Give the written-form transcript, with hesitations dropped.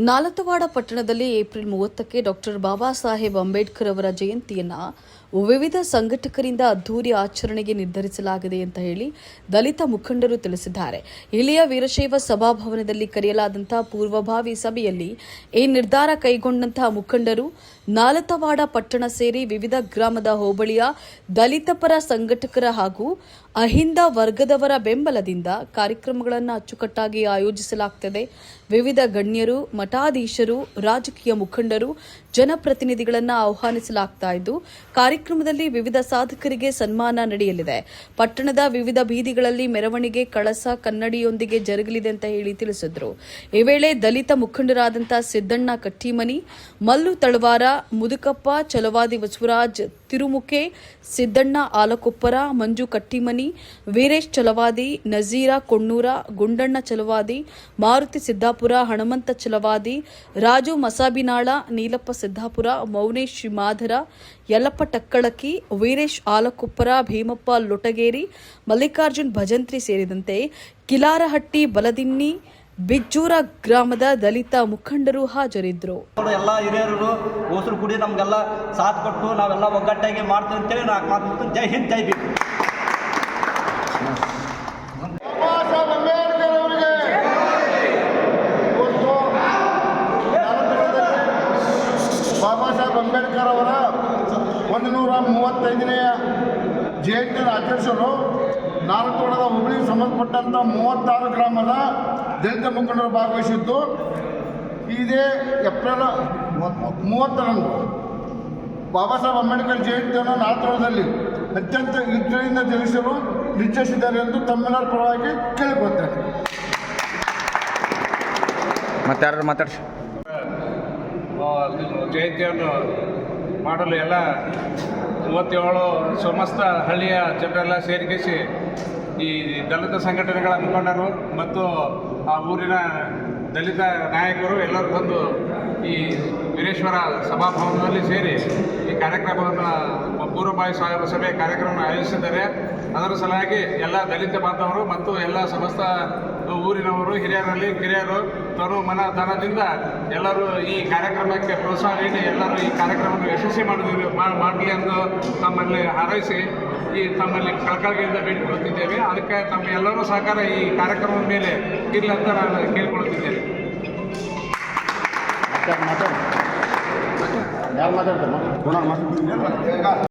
ನಾಲತವಾಡ ಪಟ್ಟಣದಲ್ಲಿ April 30ಕ್ಕೆ doctor Baba Saheb Ambedkar ಅವರ ಜಯಂತಿಯನ್ನು ವಿವಿಧ ಸಂಘಟಕರಿಂದ ಅದ್ದೂರಿ ಆಚರಣೆಗೆ ನಿರ್ಧರಿಸಲಾಗಿದೆ ಅಂತ ಹೇಳಿ ದಲಿತ ಮುಖಂಡರು ತಿಳಿಸಿದ್ದಾರೆ. ಇಲ್ಲಿಯ ವೀರಶೈವ ಸಭಾಭವನದಲ್ಲಿ ಕರೆಯಲಾದಂತಹ ಪೂರ್ವಭಾವಿ ಸಭೆಯಲ್ಲಿ ಈ ನಿರ್ಧಾರ ಕೈಗೊಂಡಂತಹ ಮುಖಂಡರು ನಾಲತವಾಡ ಪಟ್ಟಣ ಸೇರಿ ವಿವಿಧ ಗ್ರಾಮದ ಹೋಬಳಿಯ ದಲಿತ ಪರ ಸಂಘಟಕರ ಹಾಗೂ ಅಹಿಂದ ವರ್ಗದವರ ಬೆಂಬಲದಿಂದ ಕಾರ್ಯಕ್ರಮಗಳನ್ನು ಅಚ್ಚುಕಟ್ಟಾಗಿ ಆಯೋಜಿಸಲಾಗುತ್ತದೆ. ವಿವಿಧ ಗಣ್ಯರು, ಮಠಾಧೀಶರು, ರಾಜಕೀಯ ಮುಖಂಡರು, ಜನಪ್ರತಿನಿಧಿಗಳನ್ನು ಆಹ್ವಾನಿಸಲಾಗ್ತಾ ಇದ್ದು ಕಾರ್ಯಕ್ರಮದಲ್ಲಿ ವಿವಿಧ ಸಾಧಕರಿಗೆ ಸನ್ಮಾನ ನಡೆಯಲಿದೆ. ಪಟ್ಟಣದ ವಿವಿಧ ಬೀದಿಗಳಲ್ಲಿ ಮೆರವಣಿಗೆ, ಕಳಸ, ಕನ್ನಡಿಯೊಂದಿಗೆ ಜರುಗಲಿದೆ ಅಂತ ಹೇಳಿ ತಿಳಿಸಿದ್ರು. ಈ ವೇಳೆ ದಲಿತ ಮುಖಂಡರಾದಂತಹ ಸಿದ್ದಣ್ಣ ಕಟ್ಟಿಮನಿ, ಮಲ್ಲು ತಳವಾರ, ಮುದುಕಪ್ಪ ಚಲವಾದಿ, ಬಸವರಾಜ್ ತಿರುಮುಖೆ, ಸಿದ್ದಣ್ಣ ಆಲಕೊಪ್ಪರ, ಮಂಜು ಕಟ್ಟಿಮನಿ, ವೀರೇಶ್ ಚಲವಾದಿ, ನಜೀರಾ ಕೊಣ್ಣೂರ, ಗುಂಡಣ್ಣ ಚಲವಾದಿ, ಮಾರುತಿ ಸಿದ್ದಾಪುರ, ಹಣಮಂತ ಚಲವಾದಿ, ರಾಜು ಮಸಾಬಿನಾಳ, ನೀಲಪ್ಪ ಸಿದ್ದಾಪುರ, ಮೌನೇಶ್ ಮಾಧರ, ಯಲ್ಲಪ್ಪ ಟಕ್ಕಳಕಿ, ವೀರೇಶ್ ಆಲಕೊಪ್ಪರ, ಭೀಮಪ್ಪ ಲೊಟಗೇರಿ, ಮಲ್ಲಿಕಾರ್ಜುನ್ ಭಜಂತ್ರಿ ಸೇರಿದಂತೆ ಕಿಲಾರಹಟ್ಟಿ, ಬಲದಿನ್ನಿ, ಬಿಜ್ಜೂರ ಗ್ರಾಮದ ದಲಿತ ಮುಖಂಡರು ಹಾಜರಿದ್ದರು. ಎಲ್ಲ ಹಿರಿಯರು ಹೋಸರು ಕೂಡಿ ನಮಗೆಲ್ಲ ಸಾಥ್ ಕೊಟ್ಟು ನಾವೆಲ್ಲ ಒಗ್ಗಟ್ಟಾಗಿ ಮಾಡ್ತೀವಿ ಅಂತೇಳಿ ನಾಲ್ಕು ಮಾತು. ಜೈ ಹಿಂದ್, ಜೈ ಭೀಮ್. ಬಾಬಾ ಸಾಹೇಬ್ ಅಂಬೇಡ್ಕರ್ ಅವರ 135ನೇ ಜಯಂತಿಯನ್ನು ಆಚರಿಸಲು ನಾಲತವಾಡದ ಹುಬ್ಬಳ್ಳಿಗೆ ಸಂಬಂಧಪಟ್ಟಂಥ 36 ಗ್ರಾಮದ ದಲಿತ ಮುಖಂಡರು ಭಾಗವಹಿಸಿದ್ದು, ಇದೇ ಏಪ್ರಿಲ್ 30ರಂದು ಬಾಬಾ ಸಾಹೇಬ್ ಅಂಬೇಡ್ಕರ್ ಜಯಂತಿಯನ್ನು ನಾಲತವಾಡದಲ್ಲಿ ಅತ್ಯಂತ ವಿಜೃಂಭಣೆಯಿಂದ ಜರುಗಿಸಲು ನಿಶ್ಚಯಿಸಿದ್ದಾರೆ ಎಂದು ತಮ್ಮೆಲ್ಲರ ಪರವಾಗಿ ಕೇಳಿಕೊಳ್ತೇನೆ. ಮಾತಾಡ್ಸಿ ಜಯಂತಿಯನ್ನು ಮಾಡಲು ಎಲ್ಲ 37 ಸಮಸ್ತ ಹಳ್ಳಿಯ ಜನರೆಲ್ಲ ಸೇರಿಸಿ ಈ ದಲಿತ ಸಂಘಟನೆಗಳ ಮುಖಂಡರು ಮತ್ತು ಆ ಊರಿನ ದಲಿತ ನಾಯಕರು ಎಲ್ಲರೂ ಬಂದು ಈ ವೀರೇಶ್ವರ ಸಭಾಭವನದಲ್ಲಿ ಸೇರಿ ಈ ಕಾರ್ಯಕ್ರಮವನ್ನು ಪೂರ್ವಭಾವಿ ಸಭೆ ಕಾರ್ಯಕ್ರಮ ಆಯೋಜಿಸಿದ್ದಾರೆ. ಅದರ ಸಲುವಾಗಿ ಎಲ್ಲ ದಲಿತ ಬಾಂಧವರು ಮತ್ತು ಎಲ್ಲ ಸಮಸ್ತ ಊರಿನವರು, ಹಿರಿಯರಲ್ಲಿ ಕಿರಿಯರು ತರು ಮನ ಧನದಿಂದ ಎಲ್ಲರೂ ಈ ಕಾರ್ಯಕ್ರಮಕ್ಕೆ ಪ್ರೋತ್ಸಾಹ ನೀಡಿ ಎಲ್ಲರೂ ಈ ಕಾರ್ಯಕ್ರಮವನ್ನು ಯಶಸ್ವಿ ಮಾಡಲಿ ಎಂದು ತಮ್ಮಲ್ಲಿ ಹಾರೈಸಿ ತಮ್ಮಲ್ಲಿ ಕಳಕಳಿಯಿಂದ ಬೇಡಿಕೊಳ್ಳುತ್ತಿದ್ದೇವೆ. ಅದಕ್ಕೆ ತಮ್ಮ ಎಲ್ಲರೂ ಸಹಕಾರ ಈ ಕಾರ್ಯಕ್ರಮದ ಮೇಲೆ ಇರಲಿ ಅಂತ ನಾನು ಕೇಳಿಕೊಳ್ಳುತ್ತಿದ್ದೇನೆ. ಮಾತಾಡ್ತಾರೆ